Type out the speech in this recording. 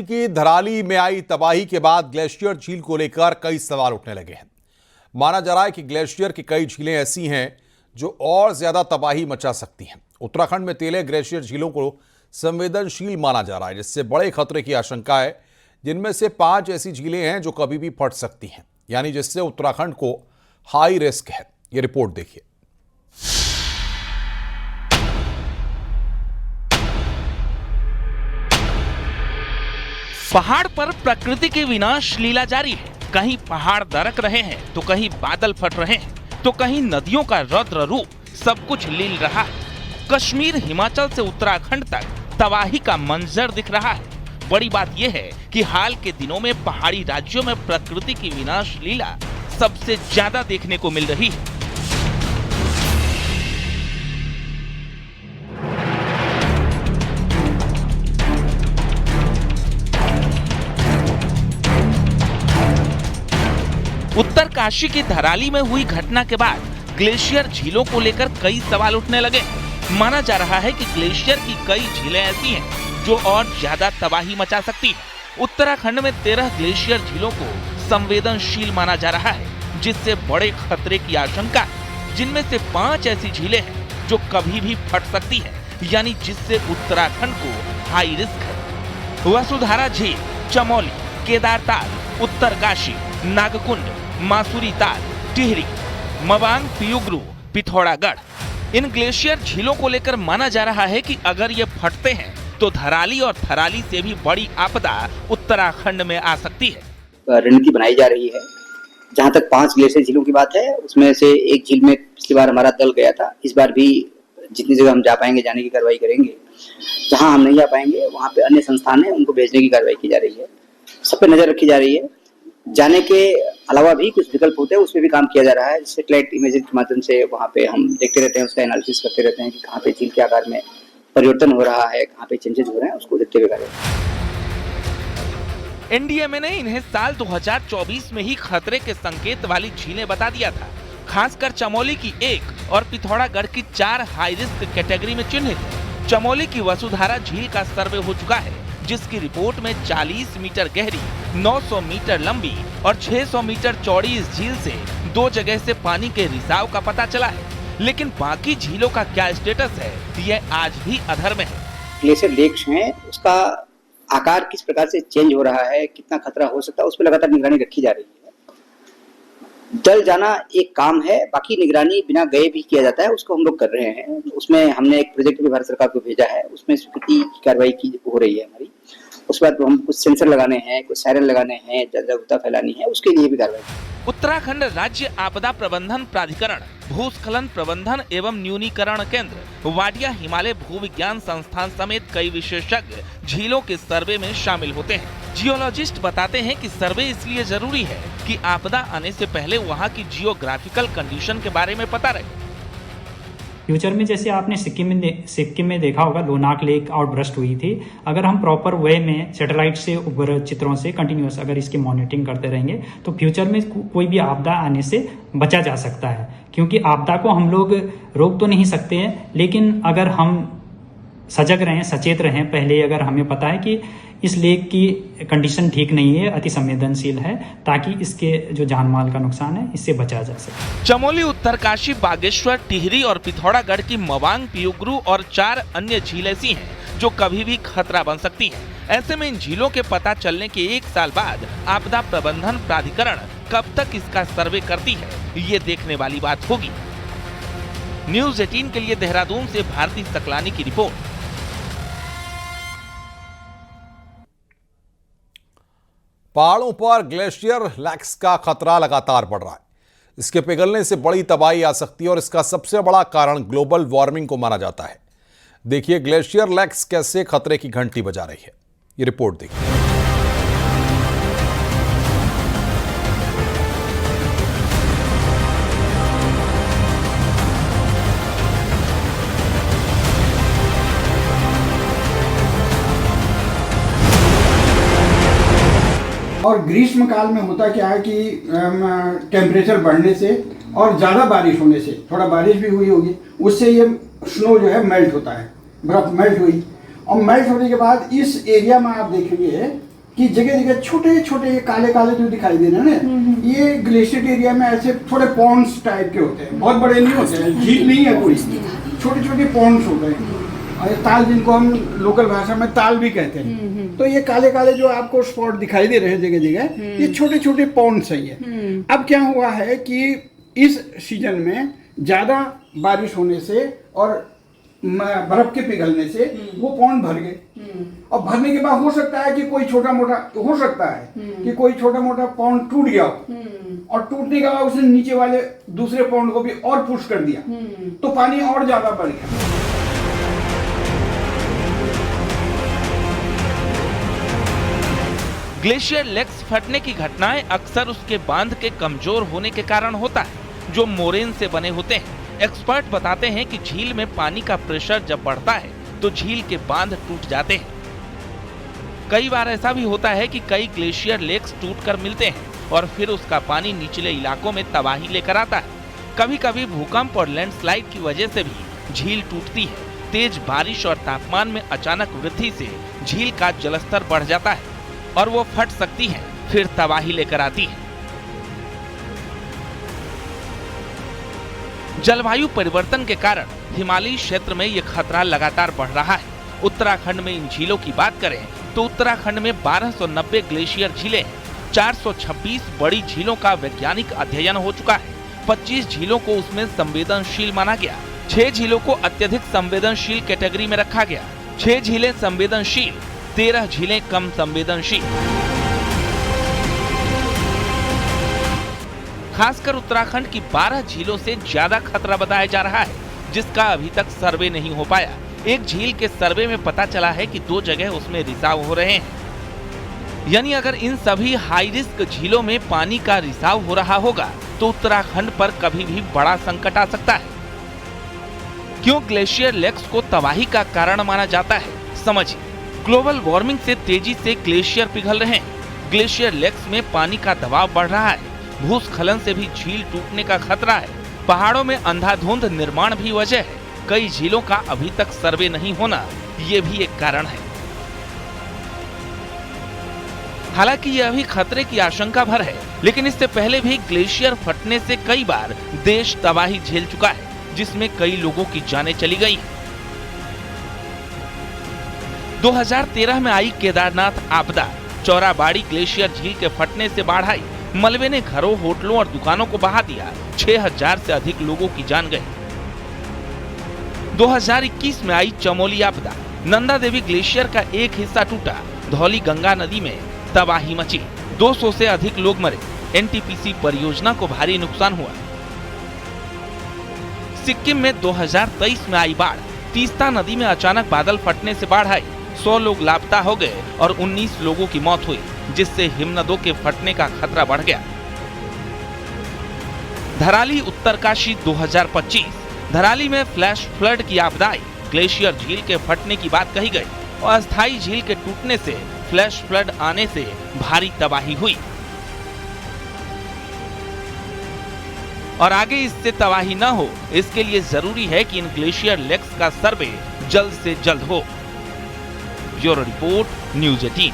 की धराली में आई तबाही के बाद ग्लेशियर झील को लेकर कई सवाल उठने लगे हैं। माना जा रहा है कि ग्लेशियर की कई झीलें ऐसी हैं जो और ज्यादा तबाही मचा सकती हैं। उत्तराखंड में तेले ग्लेशियर झीलों को संवेदनशील माना जा रहा है, जिससे बड़े खतरे की आशंका है। जिनमें से 5 ऐसी झीलें हैं जो कभी भी फट सकती हैं, यानी जिससे उत्तराखंड को हाई रिस्क है। ये रिपोर्ट देखिए। पहाड़ पर प्रकृति की विनाश लीला जारी है। कहीं पहाड़ दरक रहे हैं तो कहीं बादल फट रहे हैं तो कहीं नदियों का रौद्र रूप, सब कुछ लील रहा है। कश्मीर, हिमाचल से उत्तराखंड तक तबाही का मंजर दिख रहा है। बड़ी बात यह है कि हाल के दिनों में पहाड़ी राज्यों में प्रकृति की विनाश लीला सबसे ज्यादा देखने को मिल रही है। उत्तरकाशी की धराली में हुई घटना के बाद ग्लेशियर झीलों को लेकर कई सवाल उठने लगे। माना जा रहा है कि ग्लेशियर की कई झीलें ऐसी हैं जो और ज्यादा तबाही मचा सकती है। उत्तराखंड में 13 ग्लेशियर झीलों को संवेदनशील माना जा रहा है, जिससे बड़े खतरे की आशंका है। जिनमें से 5 ऐसी झीलें हैं जो कभी भी फट सकती है, यानी जिससे उत्तराखंड को हाई रिस्क है। वसुधारा झील, चमोली, केदारताल, उत्तरकाशी, नागकुंड, मासूरी ताल, टिहरी, मवांग, पियुगरू, पिथौरागढ़। इन ग्लेशियर झीलों को लेकर माना जा रहा है कि अगर ये फटते हैं तो धराली और थराली से भी बड़ी आपदा उत्तराखंड में आ सकती है। रणनीति बनाई जा रही है। जहां तक 5 ग्लेशियर झीलों की बात है, उसमें से एक झील में पिछली बार हमारा दल गया था। इस बार भी जितनी जगह हम जा पाएंगे जाने की कार्रवाई करेंगे। जहां हम नहीं जा पाएंगे वहां पे अन्य संस्थान है, उनको भेजने की कार्रवाई की जा रही है। सब पे नजर रखी जा रही है। जाने के अलावा भी कुछ विकल्प होते हैं, उसमें भी काम किया जा रहा है। सैटेलाइट इमेजिंग के माध्यम से वहाँ पे हम देखते रहते हैं, उसका एनालिसिस करते रहते हैं कि कहाँ पे झील के आकार में परिवर्तन हो रहा है, कहाँ पे चेंजेस हो रहे हैं, उसको देखते हुए कार्य। एनडीएमए ने इन्हें साल 2024 में ही खतरे के संकेत वाली झीलें बता दिया था। खासकर चमोली की 1 और पिथौरागढ़ की 4 हाई रिस्क कैटेगरी में चिन्हित है। चमोली की वसुधारा झील का सर्वे हो चुका है, जिसकी रिपोर्ट में 40 मीटर गहरी, 900 मीटर लंबी और 600 मीटर चौड़ी इस झील से 2 जगह से पानी के रिसाव का पता चला है। लेकिन बाकी झीलों का क्या स्टेटस है, यह आज भी अधर में है। ग्लेशियर लेक्स हैं, उसका आकार किस प्रकार से चेंज हो रहा है, कितना खतरा हो सकता है, उस पर लगातार निगरानी रखी जा रही है। दल जाना एक काम है, बाकी निगरानी बिना गए भी किया जाता है, उसको हम लोग कर रहे हैं। उसमें हमने एक प्रोजेक्ट भी भारत सरकार को भेजा है, उसमें स्वीकृति की कार्रवाई की हो रही है हमारी। उस बाद हम कुछ सेंसर लगाने हैं, कुछ सायरन लगाने हैं, जागरूकता फैलानी है, उसके लिए भी कार्रवाई। उत्तराखंड राज्य आपदा प्रबंधन प्राधिकरण, भूस्खलन प्रबंधन एवं न्यूनीकरण केंद्र, वाडिया हिमालय भूविज्ञान संस्थान समेत कई विशेषज्ञ झीलों के सर्वे में शामिल होते हैं। जियोलॉजिस्ट बताते हैं कि सर्वे इसलिए जरूरी है कि आपदा आने से पहले वहां की जियोग्राफिकल कंडीशन के बारे में पता रहे। फ्यूचर में जैसे आपने सिक्किम में देखा होगा, लोनाक लेक आउटब्रस्ट हुई थी। अगर हम प्रॉपर वे में सैटेलाइट से उपग्रह चित्रों से कंटिन्यूअस अगर इसकी मॉनिटरिंग करते रहेंगे तो फ्यूचर में कोई भी आपदा आने से बचा जा सकता है। क्योंकि आपदा को हम लोग रोक तो नहीं सकते हैं, लेकिन अगर हम सजग रहें, सचेत रहें, पहले अगर हमें पता है कि इस लेक की कंडीशन ठीक नहीं है, अति संवेदनशील है, ताकि इसके जो जान माल का नुकसान है इससे बचा जा सके। चमोली, उत्तरकाशी, बागेश्वर, टिहरी और पिथौरागढ़ की मवांग, पियुगरू और 4 अन्य झील ऐसी हैं जो कभी भी खतरा बन सकती हैं। ऐसे में इन झीलों के पता चलने के 1 साल बाद आपदा प्रबंधन प्राधिकरण कब तक इसका सर्वे करती है, ये देखने वाली बात होगी। न्यूज़ 18 के लिए देहरादून से भारती सकलानी की रिपोर्ट। पहाड़ों पर ग्लेशियर लैक्स का खतरा लगातार बढ़ रहा है। इसके पिघलने से बड़ी तबाही आ सकती है और इसका सबसे बड़ा कारण ग्लोबल वार्मिंग को माना जाता है। देखिए ग्लेशियर लैक्स कैसे खतरे की घंटी बजा रही है, ये रिपोर्ट देखिए। और ग्रीष्म काल में होता क्या है कि टेम्परेचर बढ़ने से और ज़्यादा बारिश होने से, थोड़ा बारिश भी हुई होगी, उससे ये स्नो जो है मेल्ट होता है, बर्फ मेल्ट हुई और मेल्ट होने के बाद इस एरिया में आप देखेंगे कि जगह जगह छोटे छोटे ये काले काले जो दिखाई दे रहे हैं ना, ये ग्लेशियर एरिया में ऐसे थोड़े पॉन्ड्स टाइप के होते हैं, बहुत बड़े नहीं होते हैं, झील नहीं है कोई, छोटे छोटे पॉन्ड्स होते हैं, और ये ताल जिनको हम लोकल भाषा में ताल भी कहते हैं। तो ये काले काले जो आपको स्पॉट दिखाई दे रहे हैं जगह जगह, ये छोटे छोटे पॉन्ड्स है ये। अब क्या हुआ है कि इस सीजन में ज्यादा बारिश होने से और बर्फ के पिघलने से वो पॉन्ड भर गए, और भरने के बाद हो सकता है कि कोई छोटा मोटा हो सकता है कि कोई छोटा मोटा पॉन्ड टूट गया हो, और टूटने के बाद उसने नीचे वाले दूसरे पॉन्ड को भी और पुश कर दिया, तो पानी और ज्यादा बढ़ गया। ग्लेशियर लेक्स फटने की घटनाएं अक्सर उसके बांध के कमजोर होने के कारण होता है, जो मोरेन से बने होते हैं। एक्सपर्ट बताते हैं कि झील में पानी का प्रेशर जब बढ़ता है तो झील के बांध टूट जाते हैं। कई बार ऐसा भी होता है कि कई ग्लेशियर लेक्स टूटकर मिलते हैं और फिर उसका पानी निचले इलाकों में तबाही लेकर आता है। कभी कभी भूकंप और लैंडस्लाइड की वजह से भी झील टूटती है। तेज बारिश और तापमान में अचानक वृद्धि से झील का जलस्तर बढ़ जाता है और वो फट सकती है, फिर तबाही लेकर आती है। जलवायु परिवर्तन के कारण हिमालयी क्षेत्र में ये खतरा लगातार बढ़ रहा है। उत्तराखंड में इन झीलों की बात करें तो उत्तराखंड में 1290 ग्लेशियर झीलें हैं। 426 बड़ी झीलों का वैज्ञानिक अध्ययन हो चुका है। 25 झीलों को उसमें संवेदनशील माना गया। 6 झीलों को अत्यधिक संवेदनशील कैटेगरी में रखा गया। 6 झीलें संवेदनशील, 13 झीलें कम संवेदनशील। खासकर उत्तराखंड की 12 झीलों से ज्यादा खतरा बताया जा रहा है, जिसका अभी तक सर्वे नहीं हो पाया। एक झील के सर्वे में पता चला है कि 2 जगह उसमें रिसाव हो रहे हैं। यानी अगर इन सभी हाई रिस्क झीलों में पानी का रिसाव हो रहा होगा तो उत्तराखंड पर कभी भी बड़ा संकट आ सकता है। क्यों ग्लेशियर लेक्स को तबाही का कारण माना जाता है, समझिए। ग्लोबल वार्मिंग से तेजी से ग्लेशियर पिघल रहे हैं। ग्लेशियर लेक्स में पानी का दबाव बढ़ रहा है। भूस्खलन से भी झील टूटने का खतरा है। पहाड़ों में अंधाधुंध निर्माण भी वजह है। कई झीलों का अभी तक सर्वे नहीं होना ये भी एक कारण है। हालांकि यह अभी खतरे की आशंका भर है, लेकिन इससे पहले भी ग्लेशियर फटने से कई बार देश तबाही झेल चुका है, जिसमें कई लोगों की जानें चली गई। 2013 में आई केदारनाथ आपदा, चौराबाड़ी ग्लेशियर झील के फटने से बाढ़ आई। मलबे ने घरों, होटलों और दुकानों को बहा दिया। 6000 से अधिक लोगों की जान गई। 2021 में आई चमोली आपदा, नंदा देवी ग्लेशियर का एक हिस्सा टूटा। धौली गंगा नदी में तबाही मची। 200 से अधिक लोग मरे। एनटीपीसी परियोजना को भारी नुकसान हुआ। सिक्किम में 2023 में आई बाढ़, तीस्ता नदी में अचानक बादल फटने से बाढ़ आई। 100 लोग लापता हो गए और 19 लोगों की मौत हुई, जिससे हिमनदों के फटने का खतरा बढ़ गया। धराली उत्तरकाशी 2025, धराली में फ्लैश फ्लड की आपदा आई। ग्लेशियर झील के फटने की बात कही गई और अस्थायी झील के टूटने से फ्लैश फ्लड आने से भारी तबाही हुई। और आगे इससे तबाही न हो, इसके लिए जरूरी है कि इन ग्लेशियर लेक्स का सर्वे जल्द से जल्द हो। Bureau report, news 18।